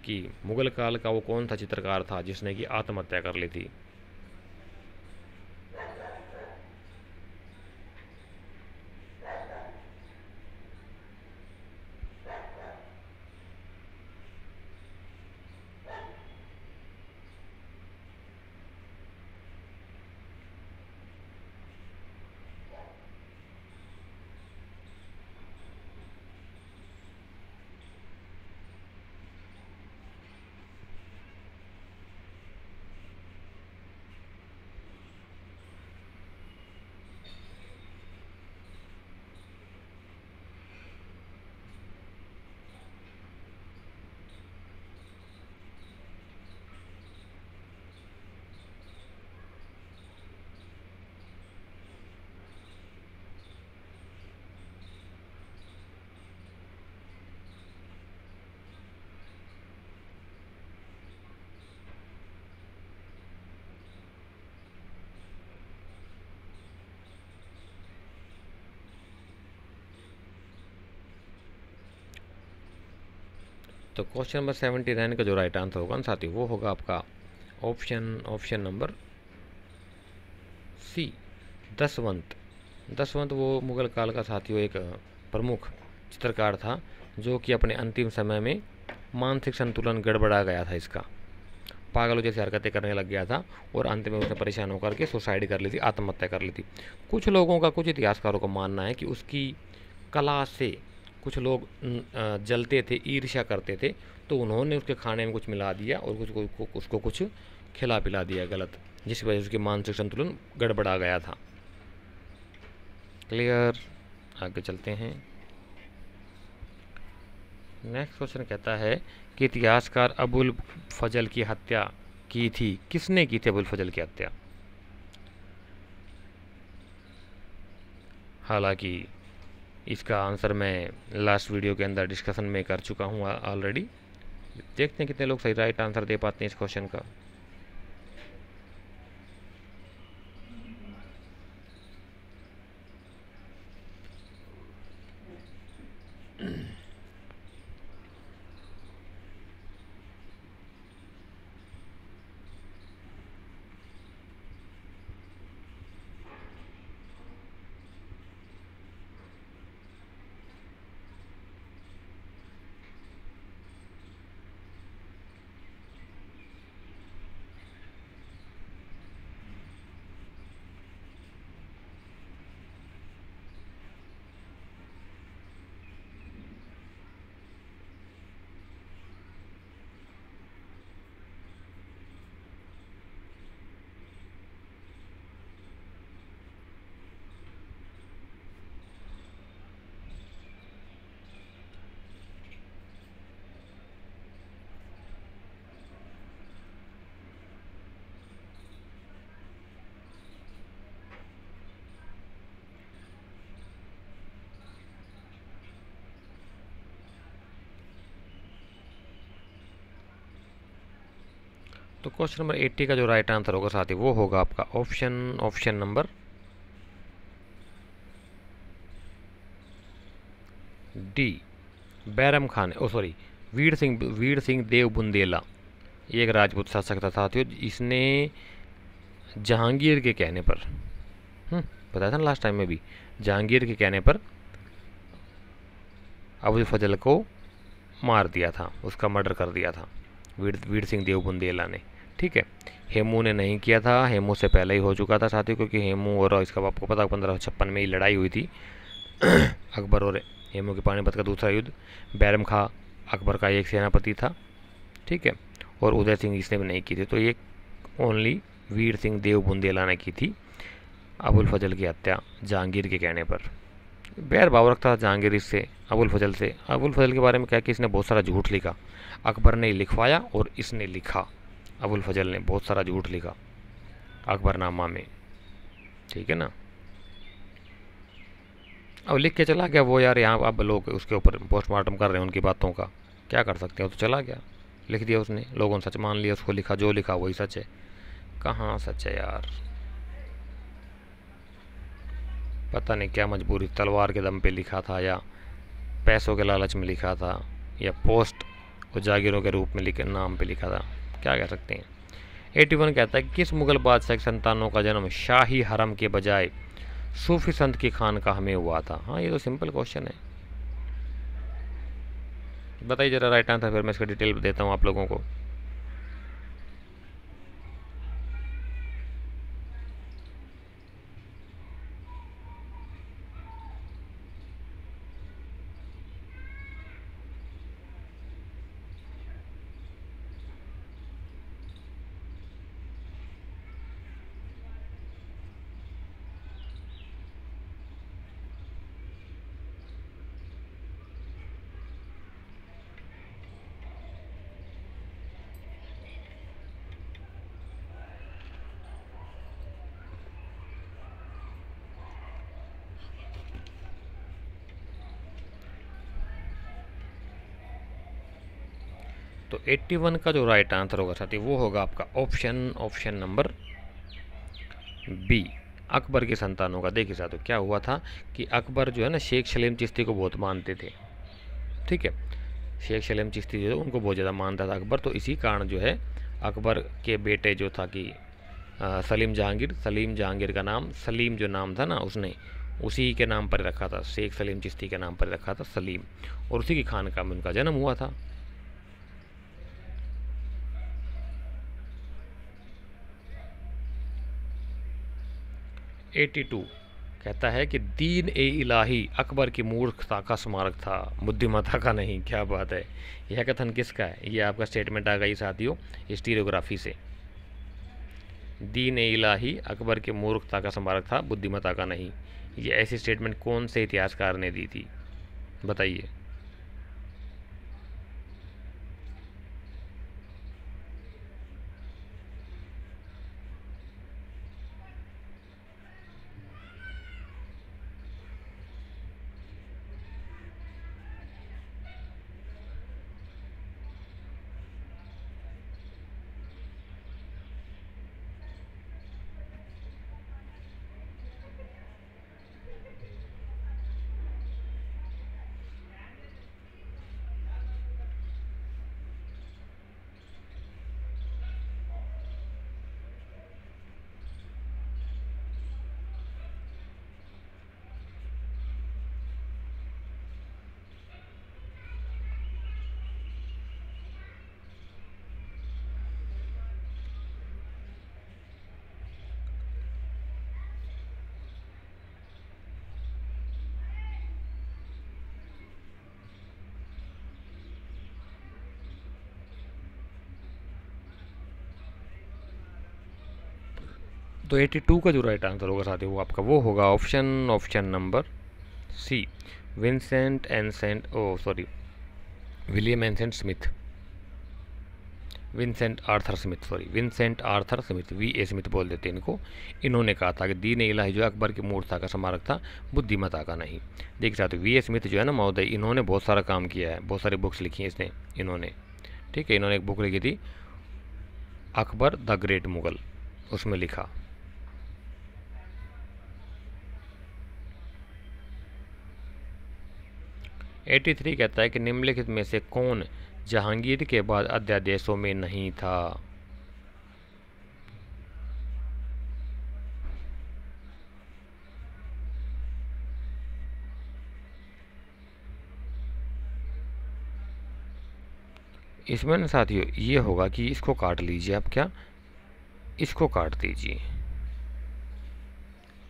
कि मुगल काल का वो कौन सा चित्रकार था जिसने कि आत्महत्या कर ली थी? तो क्वेश्चन नंबर 79 का जो राइट आंसर होगा ना साथियों वो होगा आपका ऑप्शन नंबर सी, दसवंत। दसवंत वो मुगल काल का साथियों एक प्रमुख चित्रकार था जो कि अपने अंतिम समय में मानसिक संतुलन गड़बड़ा गया था इसका, पागलों जैसी हरकतें करने लग गया था और अंत में उसने परेशान होकर के सुसाइड कर ली थी, आत्महत्या कर ली थी। कुछ लोगों का, कुछ इतिहासकारों का मानना है कि उसकी कला से कुछ लोग जलते थे, ईर्ष्या करते थे, तो उन्होंने उसके खाने में कुछ मिला दिया और उसको कुछ खिला पिला दिया गलत, जिस वजह से उसके मानसिक संतुलन गड़बड़ा गया था। क्लियर? आगे चलते हैं। नेक्स्ट क्वेश्चन कहता है कि इतिहासकार अबुल फजल की हत्या की थी, किसने की थी अबुल फजल की हत्या? हालांकि इसका आंसर मैं लास्ट वीडियो के अंदर डिस्कशन में कर चुका हूँ ऑलरेडी। देखते हैं कितने लोग सही राइट आंसर दे पाते हैं इस क्वेश्चन का। तो क्वेश्चन नंबर 80 का जो राइट आंसर होगा साथी वो होगा आपका option number D, Bairam Khan, sorry, Vir Singh Deo Bundela. ये एक राजपूत शासक था साथियों, इसने जहांगीर के कहने पर, बताया था ना लास्ट टाइम में भी, जहांगीर के कहने पर अबुल फजल को मार दिया था, उसका मर्डर कर दिया था वीर सिंह देव बुंदेला ने। ठीक है, हेमू ने नहीं किया था, हेमू से पहले ही हो चुका था साथियों, क्योंकि हेमू और इसका आपको पता 1556 में ही लड़ाई हुई थी अकबर और हेमू के पानीपत का दूसरा युद्ध। बैरम खां अकबर का एक सेनापति था, ठीक है, और उदय सिंह इसने भी नहीं की थी। तो ये ओनली वीर सिंह देव बुंदेला ने की थी अबुल फजल की हत्या जहांगीर के कहने पर। बैर भाव रखता था जहांगीर इससे, अबुल फजल से। अबुल फजल के बारे में क्या कि इसने बहुत सारा झूठ लिखा, अकबर ने लिखवाया और इसने लिखा, अबुल फजल ने बहुत सारा झूठ लिखा अकबरनामा में, ठीक है ना। अब लिख के चला गया वो यार, यहाँ अब लोग उसके ऊपर पोस्टमार्टम कर रहे हैं उनकी बातों का, क्या कर सकते हैं, वो तो चला गया, लिख दिया उसने, लोगों ने सच मान लिया, उसको लिखा, जो लिखा वही सच है। कहाँ सच है यार, पता नहीं क्या मजबूरी, तलवार के दम पे लिखा था या पैसों के लालच में लिखा था या पोस्ट और जागीरों के रूप में लिखे नाम पे लिखा था, क्या कह सकते हैं। 81 कहता है किस मुगल बादशाह की संतानों का जन्म शाही हरम के बजाय सूफी संत की खानकाह में हुआ था? हाँ, ये तो सिंपल क्वेश्चन है, बताइए जरा राइट आंसर, फिर मैं इसका डिटेल देता हूँ आप लोगों को। तो 81 का जो राइट आंसर होगा साथी वो होगा आपका ऑप्शन नंबर बी, अकबर की संतानों का। देखिए साथियों क्या हुआ था कि अकबर जो है ना शेख सलीम चिश्ती को बहुत मानते थे, ठीक है, शेख सलीम चिश्ती जो है उनको बहुत ज़्यादा मानता था अकबर, तो इसी कारण जो है अकबर के बेटे जो था कि सलीम जहांगीर का नाम, सलीम जो नाम था ना उसने उसी के नाम पर रखा था, शेख सलीम चिश्ती के नाम पर रखा था सलीम, और उसी की खानकाह में उनका जन्म हुआ था। एटी टू कहता है कि दीन ए इलाही अकबर की मूर्खता का स्मारक था, बुद्धिमत्ता का नहीं। क्या बात है, यह कथन किसका है? ये आपका स्टेटमेंट आ गई साथियों स्टीरियोग्राफी से। दीन ए इलाही अकबर की मूर्खता का स्मारक था, बुद्धिमत्ता का नहीं। ये ऐसी स्टेटमेंट कौन से इतिहासकार ने दी थी, बताइए। तो 82 का जो राइट आंसर होगा साथियों वो आपका वो होगा ऑप्शन नंबर सी, विंसेंट एनसेंट विलियम एनसेंट Smith, Vincent Arthur Smith, V A Smith बोल देते हैं इनको। इन्होंने कहा था कि दीन इलाही जो अकबर की मूर्खता का स्मारक था, बुद्धिमत्ता का नहीं। देख सकते वी ए स्मिथ जो है ना महोदय, इन्होंने बहुत सारा काम किया है, बहुत सारी बुक्स लिखी हैं इसने इन्होंने, ठीक है। इन्होंने एक बुक लिखी थी अकबर द ग्रेट मुगल, उसमें लिखा। एटी थ्री कहता है कि निम्नलिखित में से कौन जहांगीर के बाद अध्यादेशों में नहीं था। इसमें ना साथियों ये होगा कि इसको काट लीजिए आप, क्या इसको काट दीजिए।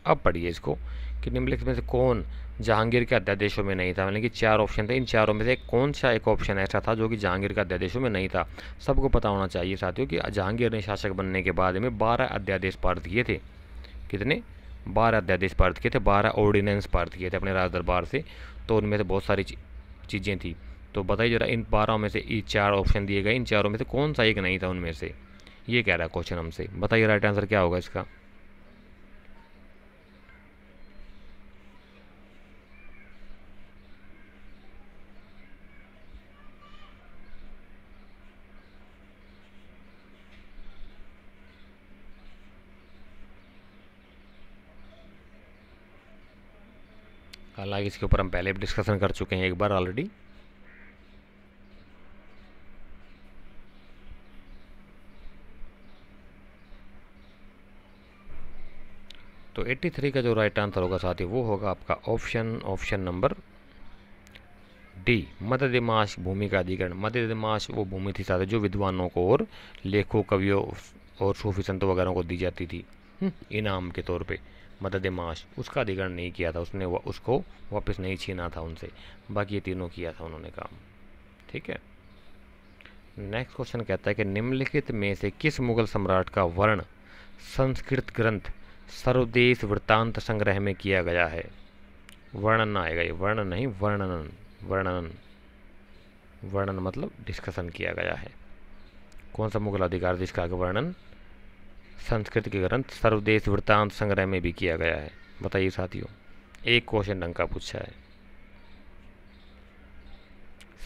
अब पढ़िए इसको कि निम्नलिखित में से कौन जहांगीर के अध्यादेशों में नहीं था। मतलब कि 4 ऑप्शन थे, इन चारों में से कौन सा एक ऑप्शन ऐसा था जो कि जहांगीर के अध्यादेशों में नहीं था। सबको पता होना चाहिए साथियों कि जहांगीर ने शासक बनने के बाद में 12 अध्यादेश पारित किए थे। कितने? 12 अध्यादेश पारित किए थे, 12 ऑर्डिनेंस पारित किए थे अपने राज दरबार से। तो उनमें से बहुत सारी चीज़ें थी। तो बताइए जरा, इन 12 में से ये 4 ऑप्शन दिए गए, इन चारों में से कौन सा एक नहीं था उनमें से, ये कह रहा है क्वेश्चन हमसे। बताइए राइट आंसर क्या होगा इसका। हालांकि इसके ऊपर हम पहले भी डिस्कशन कर चुके हैं एक बार ऑलरेडी। तो 83 का जो राइट आंसर होगा साथी वो होगा आपका ऑप्शन नंबर डी, मध्य दिमाश भूमि का अधिग्रहण। मध्य दिमाश वो भूमि थी साथी जो विद्वानों को और लेखों, कवियों और सूफी संतों वगैरह को दी जाती थी इनाम के तौर पे। मध्य दिमाश उसका अधिग्रहण नहीं किया था उसने, उसको वापस नहीं छीना था उनसे। बाकी ये तीनों किया था उन्होंने काम, ठीक है। नेक्स्ट क्वेश्चन कहता है कि निम्नलिखित में से किस मुगल सम्राट का वर्ण संस्कृत ग्रंथ सर्वदेश वृत्तांत संग्रह में किया गया है। वर्णन आएगा ये, वर्ण नहीं वर्णन, वर्णन, वर्णन मतलब डिस्कशन किया गया है। कौन सा मुगल अधिकार जिसका वर्णन संस्कृत के ग्रंथ सर्वदेश वृत्तांत संग्रह में भी किया गया है। बताइए साथियों, एक क्वेश्चन ढंग का पूछा है।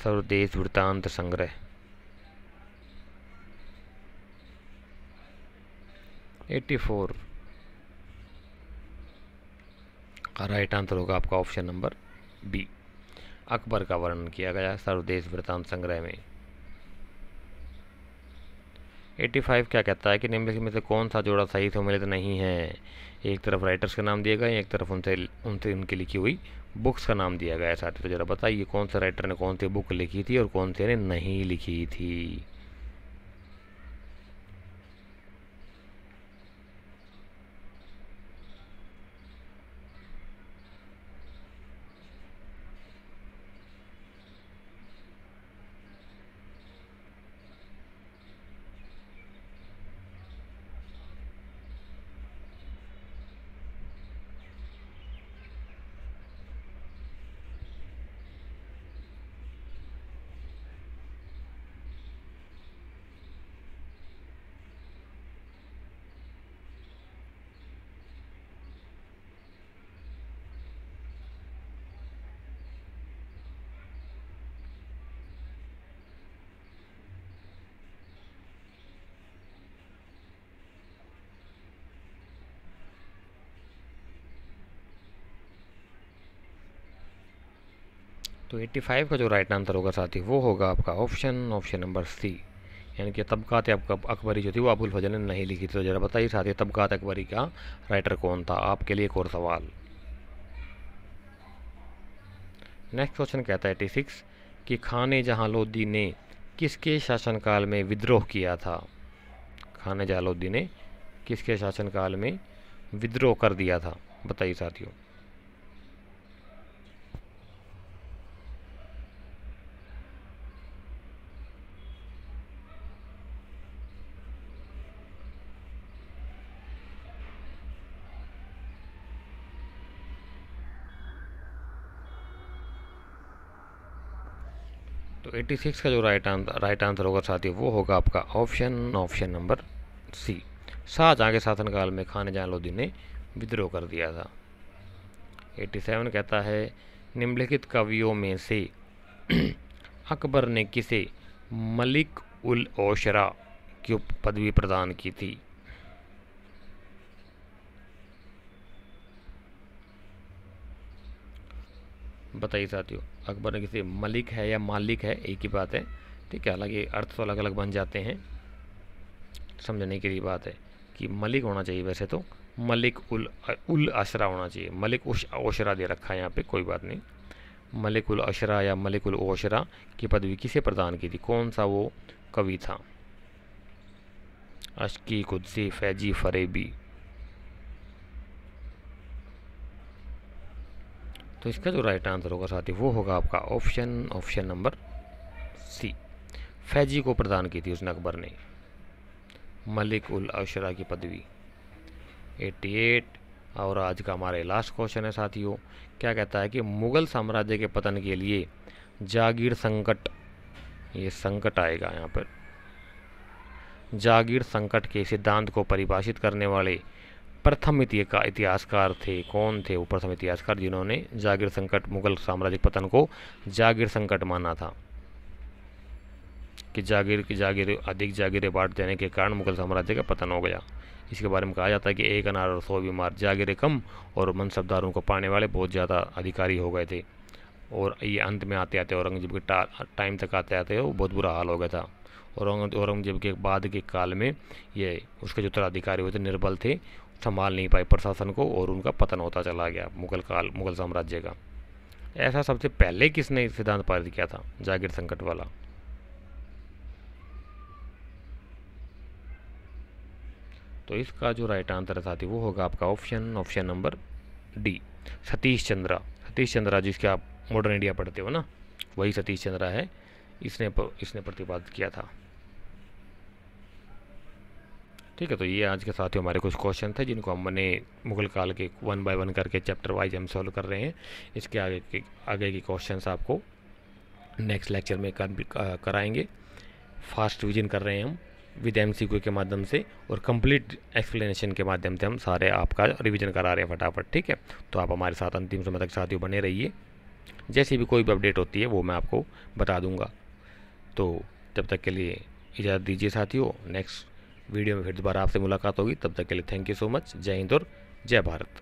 सर्वदेश वृत्तांत संग्रह 84 का राइट आंसर होगा आपका ऑप्शन नंबर बी, अकबर का वर्णन किया गया सर्वदेश वृत्तांत संग्रह में। 85 क्या कहता है कि निम्नलिखित में से कौन सा जोड़ा सही सम्मिलित नहीं है। एक तरफ राइटर्स का नाम दिया गया है, एक तरफ उनसे उनसे उनकी लिखी हुई बुक्स का नाम दिया गया है साथ। तो जरा बताइए कौन से राइटर ने कौन सी बुक लिखी थी और कौन से ने नहीं लिखी थी। तो 85 का जो राइट आंसर होगा साथी वो होगा आपका ऑप्शन नंबर सी, यानी कि तबकात अकबरी जो थी वो अबुल फजल ने नहीं लिखी थी। तो जरा बताइए साथी तबकात अकबरी का राइटर कौन था। आपके लिए एक और सवाल। नेक्स्ट क्वेश्चन कहता है 86 कि खाने जहां लोदी ने किसके शासनकाल में विद्रोह किया था। खाने जहां लोदी ने किसके शासनकाल में विद्रोह कर दिया था। बताइए साथियों। तो 86 का जो राइट आंसर होगा साथियों वो होगा आपका ऑप्शन नंबर सी। शाहजहाँ के शासनकाल में खान जहां लोदी ने विद्रोह कर दिया था। 87 कहता है निम्नलिखित कवियों में से अकबर ने किसे मलिक उल ओशरा की पदवी प्रदान की थी। बताइए साथियों, अकबर ने किसी मलिक है या मालिक है, एक ही बात है, ठीक है, हालांकि अर्थ तो अलग अलग बन जाते हैं, समझने के लिए बात है कि मलिक होना चाहिए, वैसे तो मलिक उल अशरा होना चाहिए, मलिक ओशरा दे रखा है यहाँ पे, कोई बात नहीं। मलिक उल अशरा या मलिक उल ओशरा की पदवी किसे प्रदान की थी, कौन सा वो कवि था। अश्की, कुदसी, फैजी, फरेबी। तो इसका जो राइट आंसर होगा साथी वो होगा आपका ऑप्शन नंबर सी। फैजी को प्रदान की थी उसने अकबर ने मलिक उल अशरा की पदवी। 88 और आज का हमारा लास्ट क्वेश्चन है साथियों, क्या कहता है कि मुगल साम्राज्य के पतन के लिए जागीर संकट, ये संकट आएगा यहाँ पर, जागीर संकट के सिद्धांत को परिभाषित करने वाले प्रथम इतिहासकार थे, कौन थे वो प्रथम इतिहासकार जिन्होंने जागीर संकट, मुगल साम्राज्य पतन को जागीर संकट माना था कि अधिक जागीरें बांट देने के कारण मुगल साम्राज्य का पतन हो गया। इसके बारे में कहा जाता है कि एक अनार और 100 बीमार, जागीरें कम और मनसबदारों को पाने वाले बहुत ज़्यादा अधिकारी हो गए थे, और ये अंत में आते आते औरंगजेब के टाइम तक आते आते वो बहुत बुरा हाल हो गया था। औरंगजेब के बाद के काल में ये उसके जो उत्तराधिकारी हुए थे निर्बल थे, संभाल नहीं पाए प्रशासन को, और उनका पतन होता चला गया मुगल साम्राज्य का। ऐसा सबसे पहले किसने सिद्धांत पारित किया था, जागीर संकट वाला। तो इसका जो राइट आंसर है साथी वो होगा आपका option number D, Satish Chandra जिसके आप मॉडर्न इंडिया पढ़ते हो ना, वही सतीश चंद्रा है, इसने प्रतिपादित किया था। ठीक है, तो ये आज के साथियों हमारे कुछ क्वेश्चन थे जिनको हमने मुगल काल के 1 बाय 1 करके चैप्टर वाइज हम सॉल्व कर रहे हैं। इसके आगे के क्वेश्चंस आपको नेक्स्ट लेक्चर में कराएंगे। फास्ट रिवीजन कर रहे हैं हम विद MCQ के माध्यम से, और कंप्लीट एक्सप्लेनेशन के माध्यम से हम सारे आपका रिवीजन करा रहे हैं फटाफट। ठीक है, तो आप हमारे साथ अंतिम समय तक साथियों बने रहिए, जैसी भी कोई भी अपडेट होती है वो मैं आपको बता दूंगा। तो तब तक के लिए इजाज़त दीजिए साथियों, नेक्स्ट वीडियो में फिर दोबारा आपसे मुलाकात होगी, तब तक के लिए थैंक यू सो मच। जय हिंद और जय भारत।